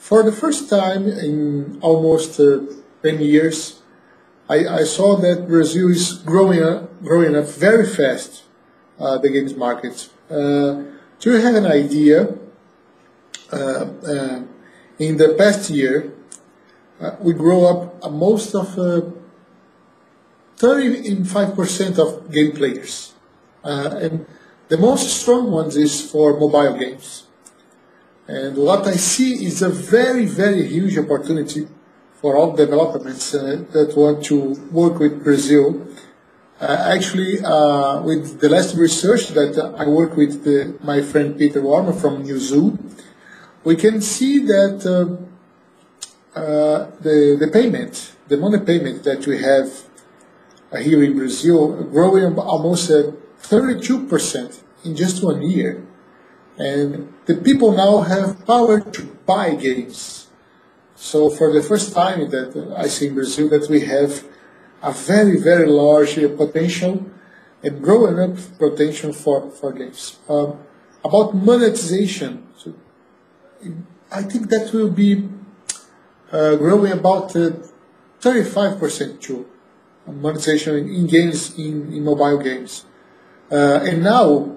For the first time in almost 10 years, I saw that Brazil is growing up very fast, the games market. To have an idea, in the past year, we grow up most of 35% of game players. And the most strong ones is for mobile games. And what I see is a very, very huge opportunity for all developments that want to work with Brazil. With the last research that I work with my friend Peter Warmer from New Zoo, we can see that the money payment that we have here in Brazil growing almost 32% in just 1 year. And the people now have power to buy games. So for the first time that I see in Brazil that we have a very, very large potential and growing up potential for games. About monetization, so I think that will be growing about 35% too. Monetization in games, in mobile games. And now,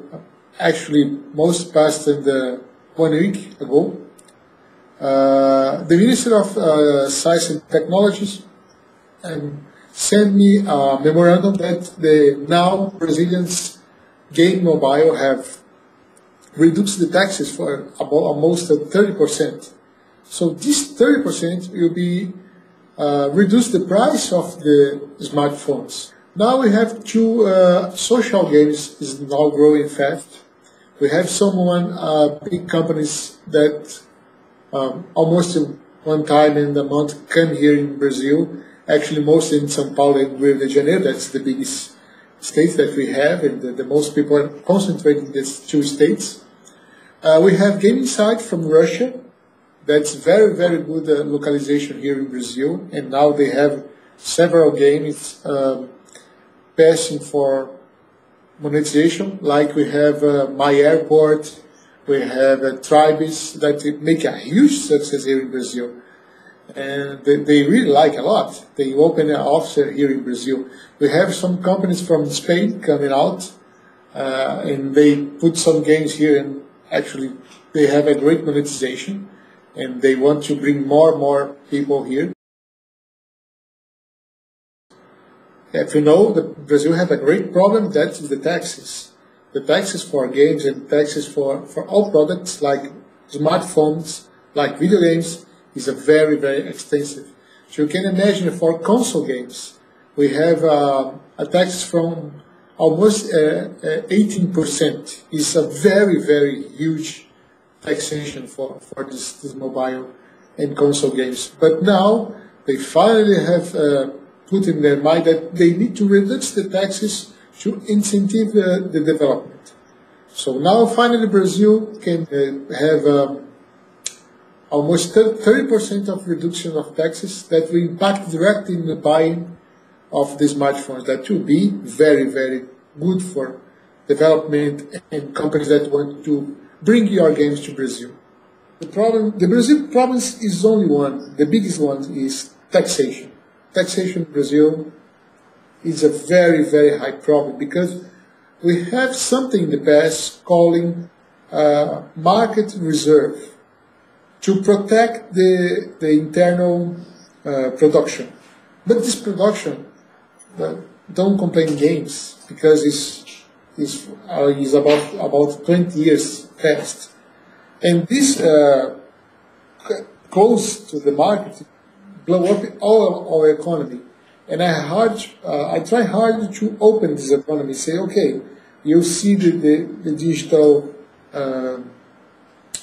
actually, most past in 1 week ago, the Minister of Science and Technologies sent me a memorandum that now Brazilians game mobile have reduced the taxes for about almost 30%. So this 30% will be reduce the price of the smartphones. Now we have two social games is now growing fast. We have big companies that almost one time in the month come here in Brazil. Actually, mostly in São Paulo and Rio de Janeiro. That's the biggest states that we have, and the most people are concentrated in these two states. We have Game Insight from Russia. That's very, very good localization here in Brazil, and now they have several games passing for monetization, like we have My Airport, we have Tribes that make a huge success here in Brazil. And they really like a lot. They open an office here in Brazil. We have some companies from Spain coming out, and they put some games here, and actually they have a great monetization, and they want to bring more and more people here. If you know, Brazil have a great problem, that is the taxes. The taxes for games and taxes for all products like smartphones, like video games, is a very, very extensive. So you can imagine for console games, we have a tax from almost 18%. It's a very, very huge taxation for this mobile and console games. But now they finally have put in their mind that they need to reduce the taxes to incentivize the development. So now finally Brazil can have almost 30% of reduction of taxes that will impact directly in the buying of the smartphones. That will be very, very good for development and companies that want to bring your games to Brazil. The Brazil problem is only one. The biggest one is taxation. Taxation in Brazil is a very, very high problem because we have something in the past calling market reserve to protect the internal production. But this production, don't complain games, because it's about 20 years past. And this goes to the market, blow up all our economy. And I try hard to open this economy, say, okay, you see the digital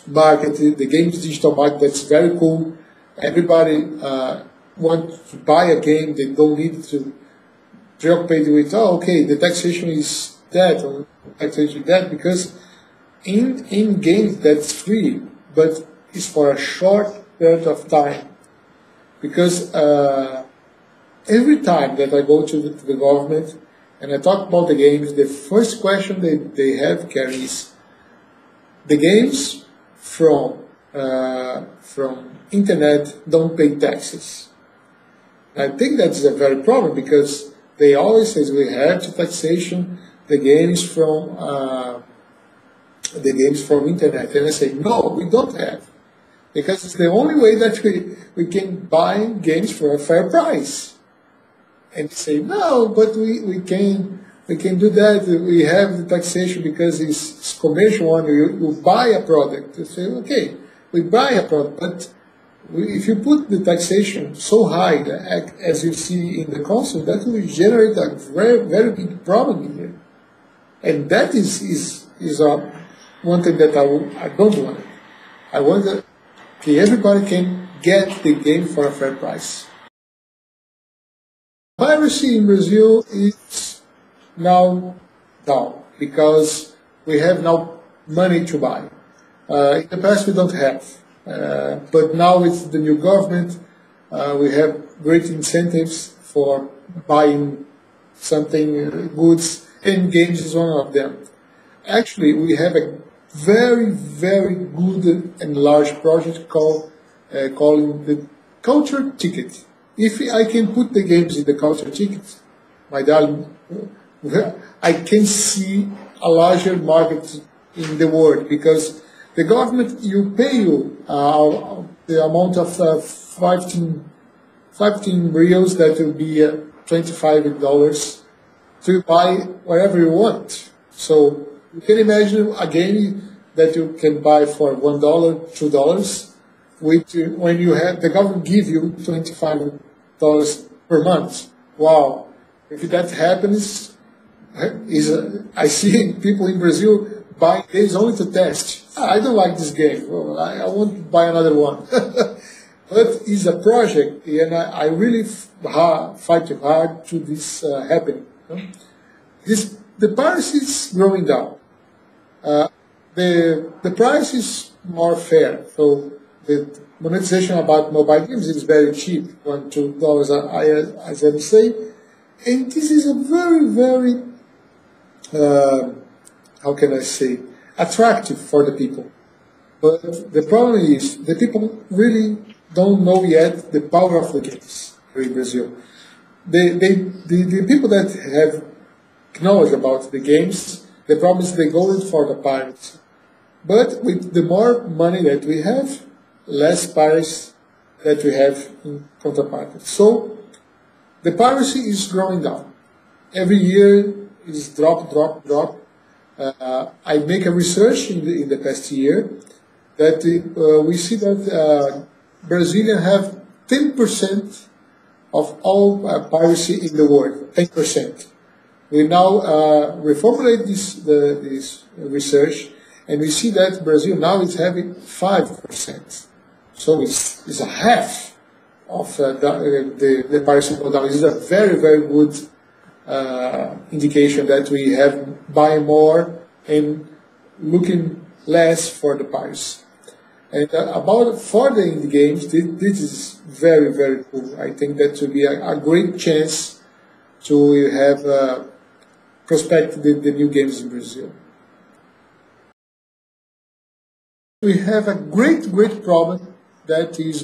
market, the games digital market, that's very cool. Everybody wants to buy a game, they don't need to preoccupate with, oh, okay, the taxation is that, or taxation is that, because in games that's free, but it's for a short period of time. Because every time that I go to the government and I talk about the games, the first question they have, Karen, is the games from from internet don't pay taxes. I think that's a very problem because they always say we have to taxation the games from internet, and I say no, we don't have, because it's the only way that we can buy games for a fair price. And they say no, but we can do that. We have the taxation because it's commercial one. You buy a product. You say okay, we buy a product, but if you put the taxation so high as you see in the council, that will generate a very, very big problem here. And that is one thing that I don't want. I want that everybody can get the game for a fair price. Piracy in Brazil is now down because we have now money to buy. In the past we don't have. But now with the new government, we have great incentives for buying something, goods, and games is one of them. Actually, we have a very, very good and large project called the culture ticket. If I can put the games in the culture ticket, my darling, I can see a larger market in the world, because the government, you pay the amount of 15 reals, that will be $25 to buy whatever you want. So you can imagine a game that you can buy for $1, $2, when you have the government give you $25 per month. Wow! If that happens, I see people in Brazil buying games only to test. I don't like this game. Well, I want to buy another one. But it's a project, and I really fight hard to this happen. The piracy is growing down. The price is more fair. So the monetization about mobile games is very cheap, $1, $2, as I say. And this is a very, very, how can I say, attractive for the people. But the problem is the people really don't know yet the power of the games here in Brazil. The people that have knowledge about the games, the problem is they go in for the pirates. But with the more money that we have, less pirates that we have in counterpart. So the piracy is growing down. Every year is drop. I make a research in the past year that we see that Brazilians have 10% of all piracy in the world, 10%. We now reformulate this research, and we see that Brazil now is having 5%. So it's a half of the piracy go down. This is a very, very good indication that we have buying more and looking less for the piracy. And for the indie games, this is very, very cool. I think that will be a great chance to have prospect the new games in Brazil. We have a great problem that is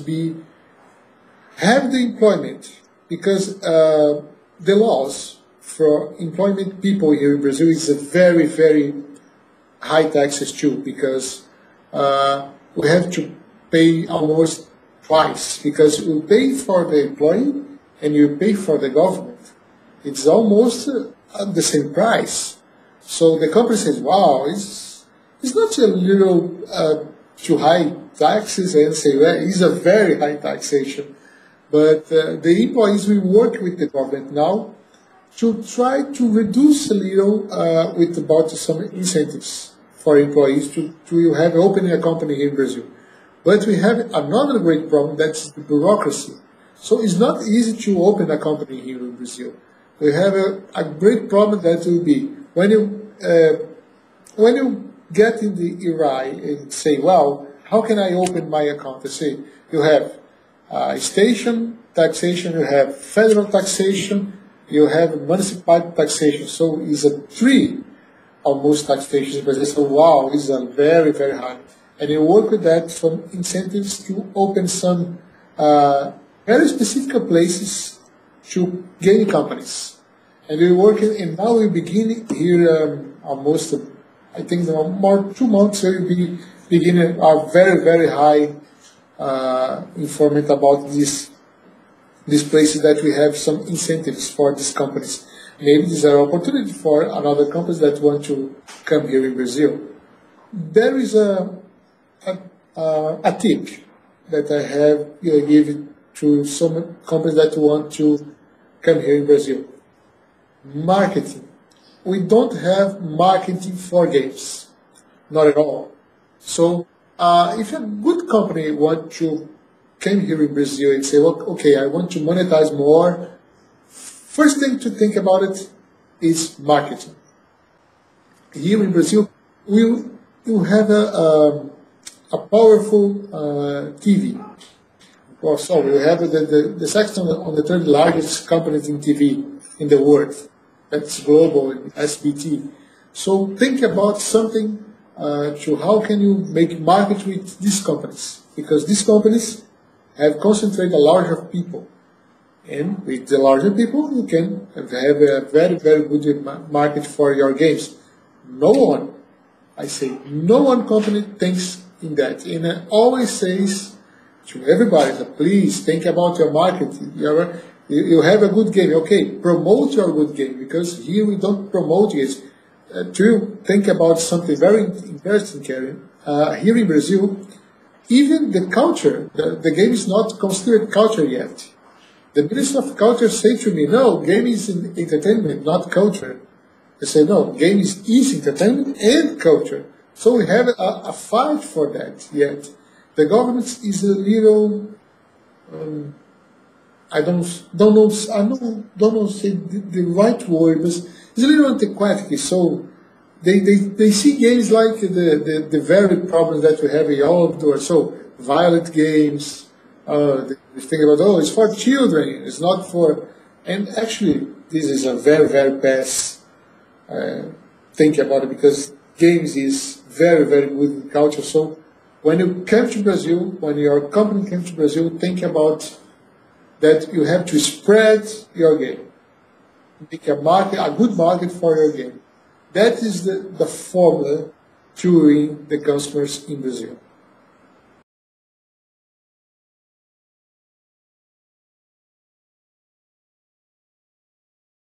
have the employment, because the laws for employment people here in Brazil is a very, very high taxes too, because we have to pay almost twice, because you pay for the employee and you pay for the government. It's almost the same price. So the company says, wow, it's not a little too high taxes, and say, well, it's a very high taxation. But the employees will work with the government now to try to reduce a little with about some incentives for employees to have opening a company here in Brazil. But we have another great problem, that's the bureaucracy. So it's not easy to open a company here in Brazil. We have a great problem that will be when you get in the ERI and say, well, how can I open my account? They say you have station taxation, you have federal taxation, you have municipal taxation. So it's a 3 almost taxation. But they say, wow, it's a very, very high. And you work with that, some incentives to open some very specific places to game companies. And we're working, and now we begin here almost, I think, more 2 months, we'll be beginning a very, very high informant about these places that we have some incentives for these companies. Maybe these are opportunity for another companies that want to come here in Brazil. There is a tip that I have given to some companies that want to come here in Brazil. Marketing. We don't have marketing for games, not at all. So if a good company want to come here in Brazil and say, well, okay, I want to monetize more, first thing to think about it is marketing. Here in Brazil, we have a powerful TV. Well, so we have the second on the third largest companies in TV in the world. That's global, SBT. So think about something to how can you make market with these companies, because these companies have concentrated a larger people, and with the larger people you can have a very, very good market for your games. No one company thinks in that, and I always says to everybody, please think about your market. You have a good game, okay, promote your good game, because here we don't promote it. To think about something very interesting, Karen, here in Brazil, even the culture, the game is not considered culture yet. The Minister of Culture said to me, no, game is entertainment, not culture. I say, no, game is entertainment and culture. So we have a fight for that yet. The government is a little, I don't know say the right word, but it's a little antiquated. So they see games like the very problems that we have in all of the world. So violent games, they think about, oh, it's for children, it's not for, and actually this is a very, very bad think about it, because games is very, very good in culture. So when you come to Brazil, when your company comes to Brazil, think about that you have to spread your game. Make a good market for your game. That is the formula to win the customers in Brazil.